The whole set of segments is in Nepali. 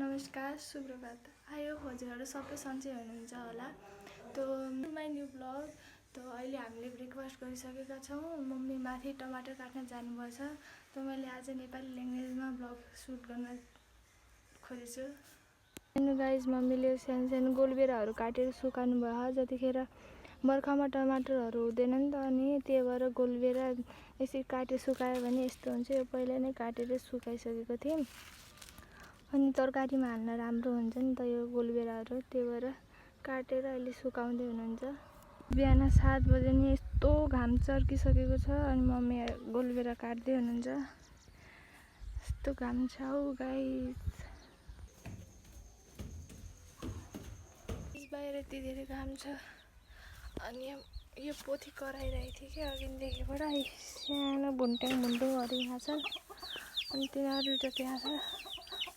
नमस्कार, सुप्रभात। आयो हजुरहरू सबै सन्चै हुनुहुन्छ होला। तो माई न्यू ब्लग। तो अहिले हामीले ब्रेकफास्ट गरिसकेका छौँ। मम्मी माथि टमाटर काट्न जानुभएछ। तो मैले आज नेपाली ल्याङ्ग्वेजमा ब्लग सुट गर्न खोजेछु। हेर्नु गाइज, मम्मीले सानो सानो गोलबेराहरू काटेर सुकाउनु भयो। जतिखेर बर्खामा टमाटरहरू हुँदैन नि त, अनि त्यही भएर गोलबेरा यसरी काटेर सुकायो भने यस्तो हुन्छ। यो पहिला नै काटेर सुकाइसकेको थिएँ। अनि तरकारीमा हाल्न राम्रो हुन्छ नि त यो गोलबेराहरू, त्यही भएर काटेर अहिले सुकाउँदै हुनुहुन्छ। बिहान 7 बजे नि यस्तो घाम चर्किसकेको छ अनि मम्मी गोलबेरा काट्दै हुनुहुन्छ। यस्तो घाम छ हौ गाइस। बाहिर यति धेरै घाम छ। अनि यो पोथी कराइरहेको थिएँ कि अघिदेखिबाट। सानो भुन्ट्याङहरू यहाँ छ अनि तिनीहरू त त्यहाँ छ।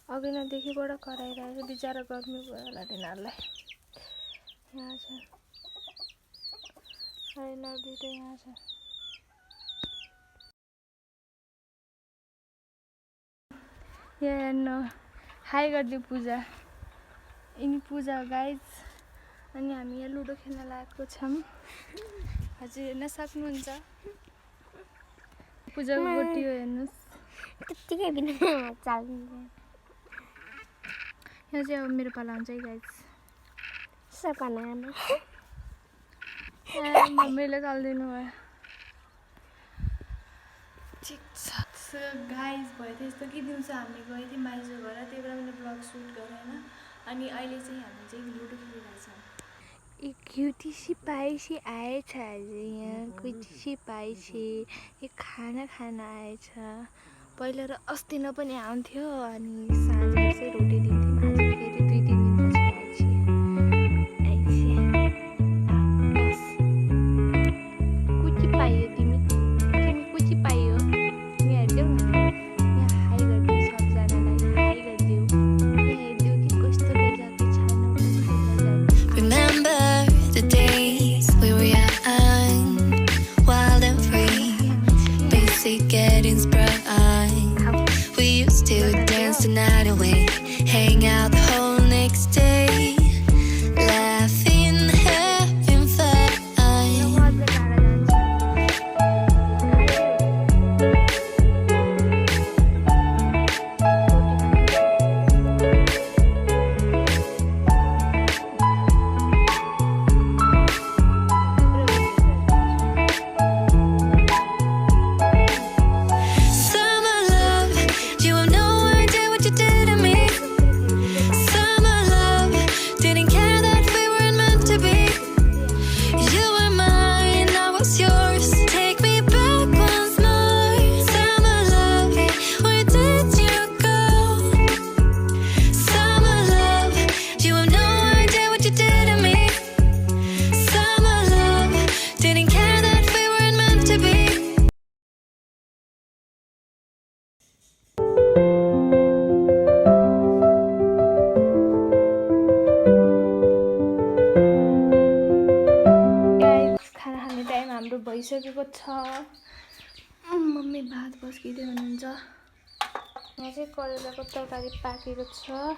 अघि नदेखिबाट कराइरहेको छ। बिचरा गर्मी भयो होला तिनीहरूलाई। यहाँ छ यिनीहरू दुइटै यहाँ छ। यहाँ हेर्नु, हाई गरिदियो पूजा। यिनी पूजा हो गाइज। अनि हामी यहाँ लुडो खेल्न लागेको छौँ। हजुर हेर्न सक्नुहुन्छ। पूजाको गोटी हो, हेर्नुहोस्। त्यतिकै बिना चाल्नु। यो चाहिँ अब मेरो पाला हुन्छ है गाइज। सपना मम्मीले चल्दिनु भयो। ठिक छ गाइज। भयो थियो यस्तो कि दिउँसो हामी गएको थियौँ माइजू घर, त्यही भएर मैले ब्लग सुट गरेन। अनि अहिले चाहिँ हामी चाहिँ लुडो खेलिरहेछौँ। एक क्यूटी सिपाही से आएछ आज यहाँ। क्यूटी सिपाही से एक खाना खान आएछ। पहिला र अस्ति न पनि आउँथ्यो अनि साँझमा चाहिँ रोटी दिन्थ्यौँ। आज फेरि 2-3 दिनपछि कुची पाइयो तिमी? तिमी कुची पाइयो? यहाँ हेरिदेऊ न। यहाँ हाई गरिदेऊ सबजनालाई। हाई गरिदेऊ। यहाँ हेरिदेऊ कि कस्तो लैजाको छैन, कस्तो लैजाको। Remember the days we were young, wild and free, basic getting sprung. We used to dance the night away, hang out the whole next day, laughing, having fun. Summer love, you have no idea what you did to me. Summer love, didn't care that we weren't meant to be. You were mine, I was yours. Take me back once more. Summer love, where did you go? Summer love, you have no idea what you did to me. Summer love, didn't care that we weren't meant to be. खाना खाने टाइम हाम्रो भइसकेको छ। मम्मी भात पस्किँदै हुनुहुन्छ। यहाँ चाहिँ करेलाको तरकारी पाकेको छ,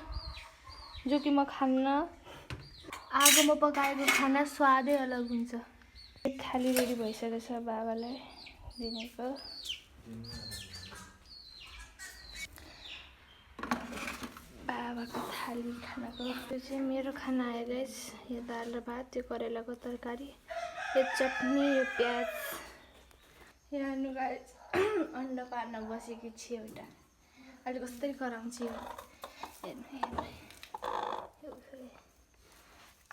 जो कि म खान्न। आगोमा पकाएको खाना स्वादै अलग हुन्छ। थाली रेडी भइसकेको छ बाबालाई दिनेको। बाबाको थाली खानाको। त्यो चाहिँ मेरो खाना आयो गाइस। यो दाल र भात, त्यो करेलाको तरकारी, यो चटनी, यो प्याज। यहाँ हेर्नु गाइस, अन्डा पार्न बसेकी छु एउटा। अहिले कस्तै कराउँछु यो। हेर्नु हेर्नु,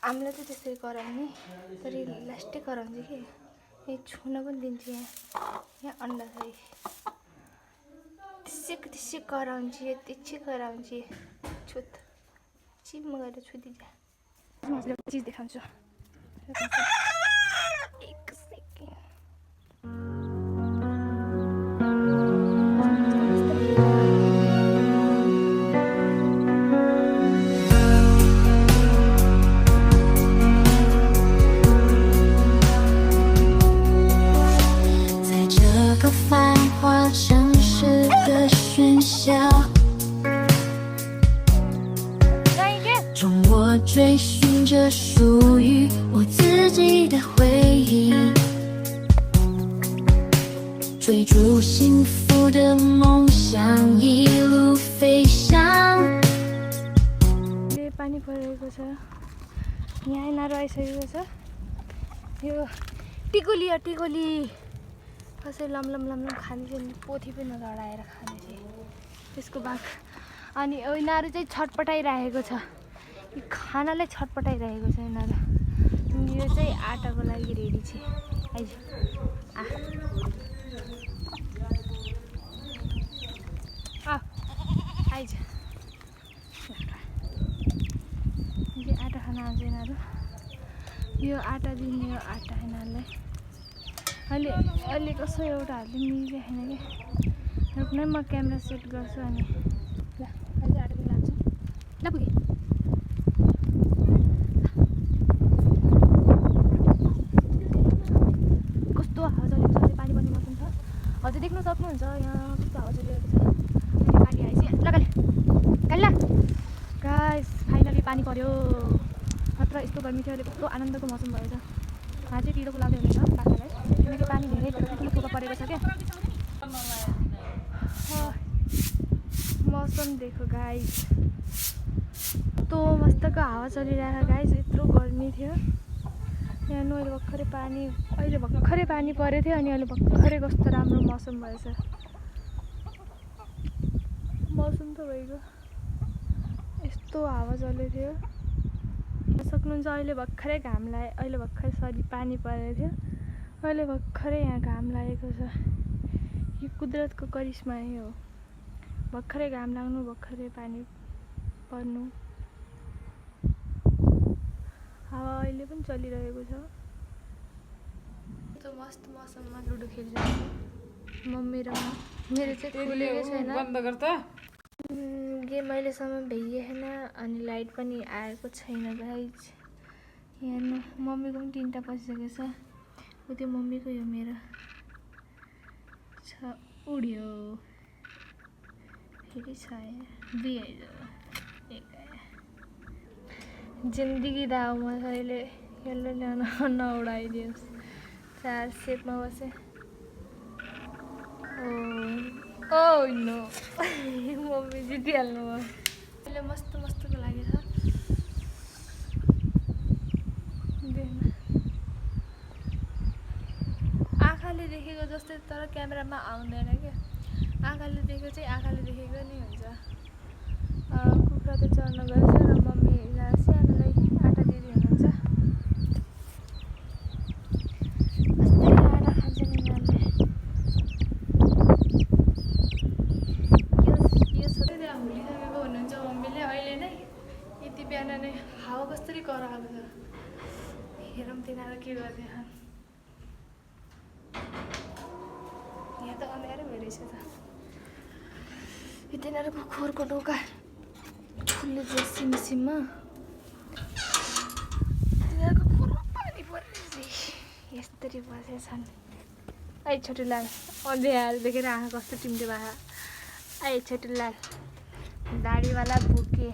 हामीलाई चाहिँ त्यसरी कराउने, तर लास्टै कराउँछ कि। यहाँ छुन पनि दिन्छु। यहाँ अन्डा छ। त्यसै कराउँछु, त्यसै कराउँछु। छुत चिम गरेर छुदिन्छ। म चिज देखाउँछु। एक सेकेन्ड। 追寻着属于我自己的回忆，追逐幸福的梦想，一路飞翔。 पानी परेको छ यहाँ यिनीहरू आइसकेको छ यो टिकोली हो टिकोली कसै लमलम लमलम खाने पोथी पनि लडाएर खाने थिए त्यसको बाघ अनि यिनीहरू चाहिँ छटपटाइरहेको छ यो खानालाई छटपटाइरहेको छ यिनीहरू यो चाहिँ आटाको लागि रेडी छ आइज आइज आटा खाना आउँछ यिनीहरू यो आटा दिने यो आटा यिनीहरूलाई अहिले अहिले कसो एउटा हाल्दै मिलिरहेन कि रोक्नै म क्यामेरा सेट गर्छु अनि ल अहिले आटा दिन लाग्छु ल पुगे कस्तो हावा चलेको छ पानी पर्ने मौसम छ हजुर देख्न सक्नुहुन्छ यहाँ कस्तो हावा चलिरहेको छ अनि पानी आएछ लगाले काल्ला गाइस फाइनली पानी पर्यो मात्र यस्तो गर्मी थियो अहिले कस्तो आनन्दको मौसम भएछ यहाँ चाहिँ पिरो लाउँदै हुनेछ बाख्रालाई किनकि पानी धेरै ठुलो थोपा परेको छ क्या मौसम देखो गाइस कस्तो मस्तको हावा चलिरहेको गाइस यत्रो गर्मी थियो यहाँ अहिले भर्खरै पानी परेको थियो अनि अहिले भर्खरै कस्तो राम्रो मौसम भएछ मौसम त भइगयो यस्तो हावा चलेको थियो सक्नुहुन्छ अहिले भर्खरै घाम लाग्यो अहिले भर्खरै पानी परेको थियो अहिले भर्खरै यहाँ घाम लागेको छ यो कुदरतको करिश्मा नै हो भर्खरै घाम लाग्नु भर्खरै पानी पर्नु हावा अहिले पनि चलिरहेको छ त्यो मस्त मौसममा लुडो खेलिरहेको मम्मी र मेरो चाहिँ खुलेको छैन बन्द गर त गेम अहिलेसम्म भ्याइएन अनि लाइट पनि आएको छैन गाइज यहाँ मम्मीको पनि 3टा बसिसकेको छ त्यो मम्मीको यो मेरो छ उड्यो फेरि छ बिहाइज जिन्दगी दाउमा अहिले यसले नउडाइदियोस् 4 सेपमा बसेँ ओ नो मम्मी जितिहाल्नु भयो अहिले मस्त मस्तको लागेछ आँखाले देखेको जस्तै तर क्यामेरामा आउँदैन क्या आँखाले देखेको चाहिँ आँखाले देखेको नै हुन्छ कुखुरा त चढ्न गएछ र मम्मी सानोलाई आटा दिँदै हुनुहुन्छ कस्तै आटा खान्छन् यिनीहरूले भुलिसकेको हुनुहुन्छ मम्मीले अहिले नै यति बिहान नै हावा कसरी कराएको छ हेरौँ तिनीहरू के गर्दै छन् यहाँ त अँध्यारो भइरहेछ त यो तिनीहरूको खोरको ढोका ठुलो सिमसिममा तिनीहरूको खोरमा पानी परिरहेछ यस्तरी बसेछन् ऐ छोटुलाल अँध्यारो देखेर आँखा कस्तो टिम्टे भए ऐ छोटुलाल दाढीवाला बोके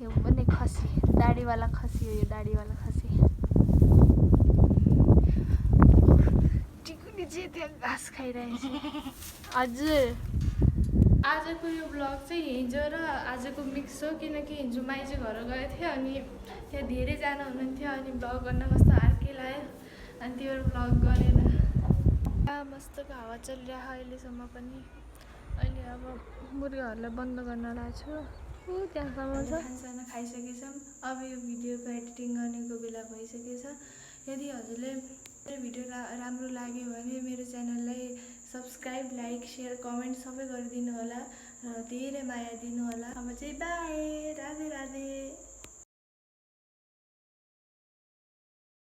यो पनि खसी दाढीवाला खसी हो यो दाढीवाला खसी टिकुली चाहिँ त्यहाँ घाँस खाइरहेछ हजुर आजको यो ब्लग चाहिँ हिजो र आजको मिक्स हो किनकि हिजो माइजू घर गएको थियो अनि त्यहाँ धेरैजना हुनुहुन्थ्यो अनि ब्लग गर्न कस्तो अर्कै लाग्यो अनि त्यो ब्लग गरेन मस्तको हावा चलिरहेको अहिलेसम्म पनि अहिले अब मुर्गाहरूलाई बन्द गर्न लाग्छु त्यहाँसम्म छ खानासाना खाइसकेछौँ अब यो भिडियोको एडिटिङ गर्नेको बेला भइसकेछ यदि हजुरले मेरो भिडियो राम्रो लाग्यो भने मेरो च्यानललाई सब्सक्राइब लाइक सेयर कमेन्ट सबै गरिदिनु होला र धेरै माया दिनु होला अब चाहिँ बाई राधे राधे